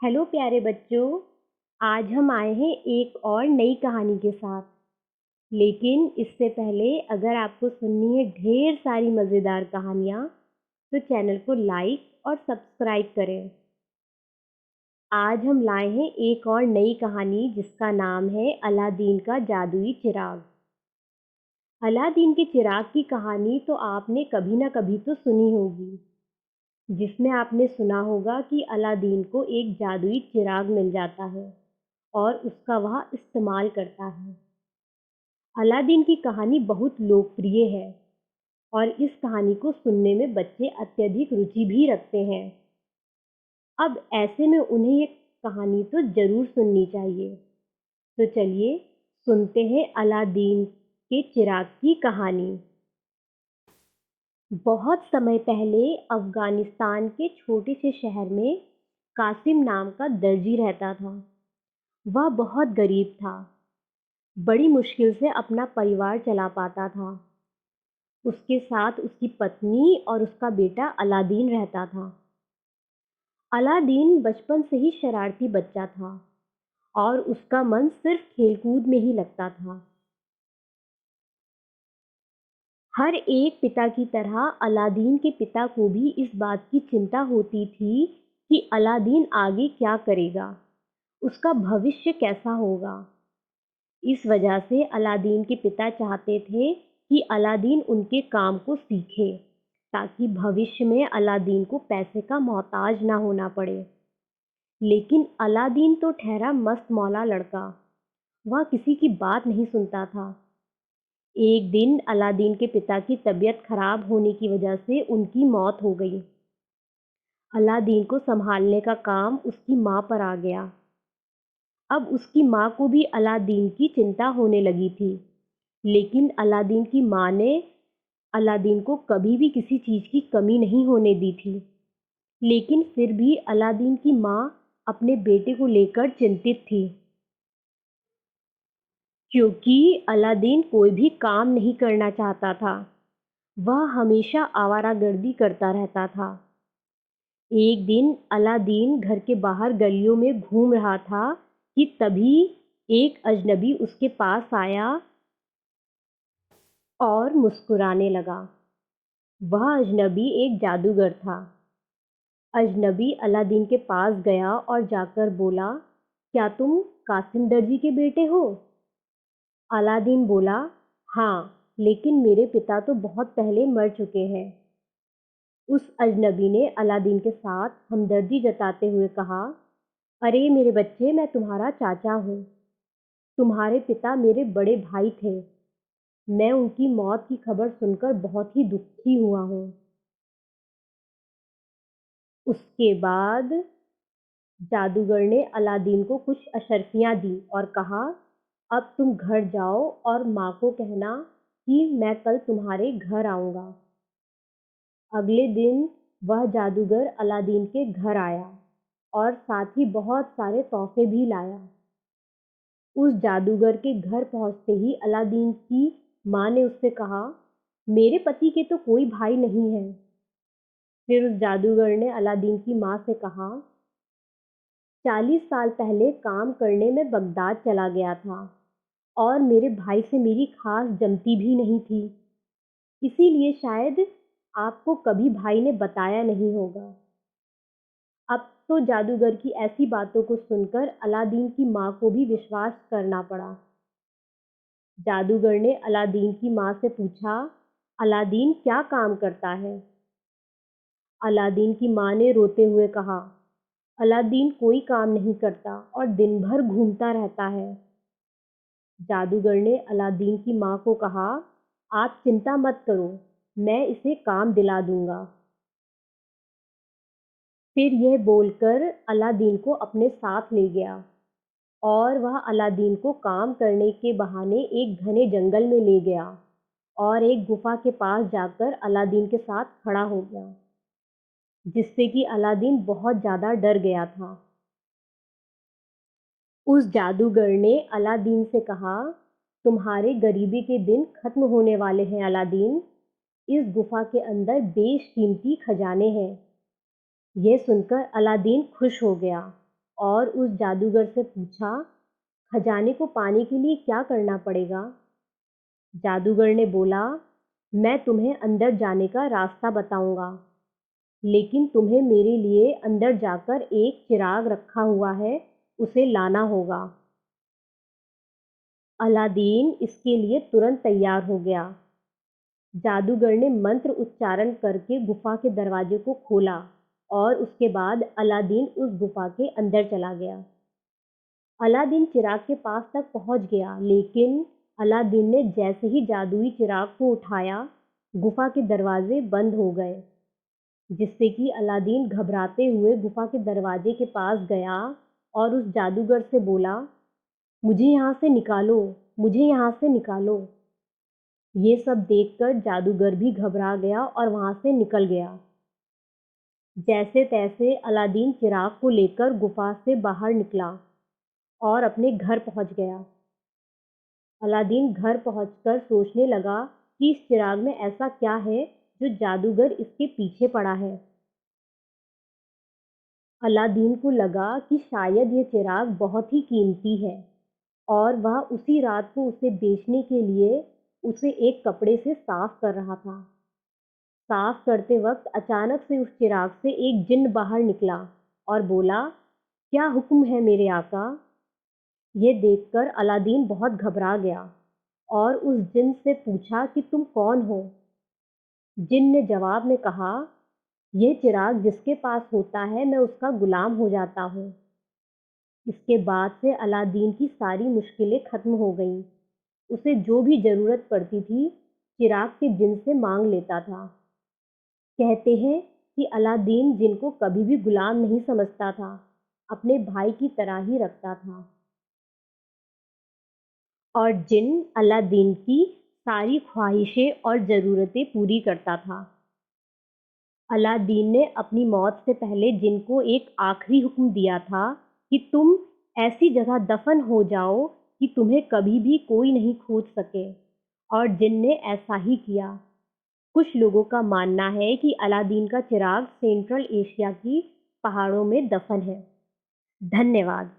Hello प्यारे बच्चों। आज हम आए हैं एक और नई कहानी के साथ। लेकिन इससे पहले अगर आपको सुननी है ढेर सारी मज़ेदार कहानियाँ तो चैनल को लाइक और सब्सक्राइब करें। आज हम लाए हैं एक और नई कहानी जिसका नाम है अलादीन का जादुई चिराग। अलादीन के चिराग की कहानी तो आपने कभी ना कभी तो सुनी होगी, जिसमें आपने सुना होगा कि अलादीन को एक जादुई चिराग मिल जाता है और उसका वह इस्तेमाल करता है। अलादीन की कहानी बहुत लोकप्रिय है और इस कहानी को सुनने में बच्चे अत्यधिक रुचि भी रखते हैं। अब ऐसे में उन्हें ये कहानी तो ज़रूर सुननी चाहिए। तो चलिए सुनते हैं अलादीन के चिराग की कहानी। बहुत समय पहले अफ़गानिस्तान के छोटे से शहर में कासिम नाम का दर्जी रहता था। वह बहुत गरीब था, बड़ी मुश्किल से अपना परिवार चला पाता था। उसके साथ उसकी पत्नी और उसका बेटा अलादीन रहता था। अलादीन बचपन से ही शरारती बच्चा था और उसका मन सिर्फ खेलकूद में ही लगता था। हर एक पिता की तरह अलादीन के पिता को भी इस बात की चिंता होती थी कि अलादीन आगे क्या करेगा, उसका भविष्य कैसा होगा। इस वजह से अलादीन के पिता चाहते थे कि अलादीन उनके काम को सीखे ताकि भविष्य में अलादीन को पैसे का मोहताज ना होना पड़े। लेकिन अलादीन तो ठहरा मस्त मौला लड़का, वह किसी की बात नहीं सुनता था। एक दिन अलादीन के पिता की तबीयत खराब होने की वजह से उनकी मौत हो गई। अलादीन को संभालने का काम उसकी माँ पर आ गया। अब उसकी माँ को भी अलादीन की चिंता होने लगी थी, लेकिन अलादीन की माँ ने अलादीन को कभी भी किसी चीज़ की कमी नहीं होने दी थी। लेकिन फिर भी अलादीन की माँ अपने बेटे को लेकर चिंतित थी, क्योंकि अलादीन कोई भी काम नहीं करना चाहता था। वह हमेशा आवारागर्दी करता रहता था। एक दिन अलादीन घर के बाहर गलियों में घूम रहा था कि तभी एक अजनबी उसके पास आया और मुस्कुराने लगा। वह अजनबी एक जादूगर था। अजनबी अलादीन के पास गया और जाकर बोला, क्या तुम कासिम दर्जी के बेटे हो? अलादीन बोला, हाँ, लेकिन मेरे पिता तो बहुत पहले मर चुके हैं। उस अजनबी ने अलादीन के साथ हमदर्दी जताते हुए कहा, अरे मेरे बच्चे, मैं तुम्हारा चाचा हूँ। तुम्हारे पिता मेरे बड़े भाई थे। मैं उनकी मौत की खबर सुनकर बहुत ही दुखी हुआ हूँ। उसके बाद जादूगर ने अलादीन को कुछ अशर्फियाँ दी और कहा, अब तुम घर जाओ और माँ को कहना कि मैं कल तुम्हारे घर आऊँगा। अगले दिन वह जादूगर अलादीन के घर आया और साथ ही बहुत सारे तोहफे भी लाया। उस जादूगर के घर पहुंचते ही अलादीन की माँ ने उससे कहा, मेरे पति के तो कोई भाई नहीं है। फिर उस जादूगर ने अलादीन की माँ से कहा, 40 साल पहले काम करने में बगदाद चला गया था और मेरे भाई से मेरी खास जमती भी नहीं थी, इसीलिए शायद आपको कभी भाई ने बताया नहीं होगा। अब तो जादूगर की ऐसी बातों को सुनकर अलादीन की माँ को भी विश्वास करना पड़ा। जादूगर ने अलादीन की माँ से पूछा, अलादीन क्या काम करता है? अलादीन की माँ ने रोते हुए कहा, अलादीन कोई काम नहीं करता और दिन भर घूमता रहता है। जादूगर ने अलादीन की माँ को कहा, आप चिंता मत करो, मैं इसे काम दिला दूंगा। फिर यह बोलकर अलादीन को अपने साथ ले गया और वह अलादीन को काम करने के बहाने एक घने जंगल में ले गया और एक गुफा के पास जाकर अलादीन के साथ खड़ा हो गया, जिससे कि अलादीन बहुत ज़्यादा डर गया था। उस जादूगर ने अलादीन से कहा, तुम्हारे गरीबी के दिन खत्म होने वाले हैं अलादीन। इस गुफा के अंदर बेशकीमती खजाने हैं। यह सुनकर अलादीन खुश हो गया और उस जादूगर से पूछा, खजाने को पाने के लिए क्या करना पड़ेगा? जादूगर ने बोला, मैं तुम्हें अंदर जाने का रास्ता बताऊंगा, लेकिन तुम्हें मेरे लिए अंदर जाकर एक चिराग रखा हुआ है, उसे लाना होगा। अलादीन इसके लिए तुरंत तैयार हो गया। जादूगर ने मंत्र उच्चारण करके गुफा के दरवाजे को खोला और उसके बाद अलादीन उस गुफा के अंदर चला गया। अलादीन चिराग के पास तक पहुंच गया, लेकिन अलादीन ने जैसे ही जादुई चिराग को उठाया, गुफा के दरवाजे बंद हो गए, जिससे कि अलादीन घबराते हुए गुफा के दरवाजे के पास गया और उस जादूगर से बोला, मुझे यहाँ से निकालो, मुझे यहाँ से निकालो। ये सब देखकर जादूगर भी घबरा गया और वहां से निकल गया। जैसे तैसे अलादीन चिराग को लेकर गुफा से बाहर निकला और अपने घर पहुंच गया। अलादीन घर पहुंचकर सोचने लगा कि इस चिराग में ऐसा क्या है जो जादूगर इसके पीछे पड़ा है। अलादीन को लगा कि शायद यह चिराग बहुत ही कीमती है और वह उसी रात को उसे बेचने के लिए उसे एक कपड़े से साफ कर रहा था। साफ करते वक्त अचानक से उस चिराग से एक जिन्न बाहर निकला और बोला, क्या हुक्म है मेरे आका? ये देखकर अलादीन बहुत घबरा गया और उस जिन्न से पूछा कि तुम कौन हो? जिन्न ने जवाब में कहा, यह चिराग जिसके पास होता है मैं उसका गुलाम हो जाता हूँ। इसके बाद से अलादीन की सारी मुश्किलें खत्म हो गईं। उसे जो भी जरूरत पड़ती थी, चिराग के जिन्न से मांग लेता था। कहते हैं कि अलादीन जिनको कभी भी गुलाम नहीं समझता था, अपने भाई की तरह ही रखता था और जिन्न अलादीन की सारी ख्वाहिशें और ज़रूरतें पूरी करता था। अलादीन ने अपनी मौत से पहले जिन्न को एक आखिरी हुक्म दिया था कि तुम ऐसी जगह दफन हो जाओ कि तुम्हें कभी भी कोई नहीं खोज सके, और जिन्न ने ऐसा ही किया। कुछ लोगों का मानना है कि अलादीन का चिराग सेंट्रल एशिया की पहाड़ों में दफन है। धन्यवाद।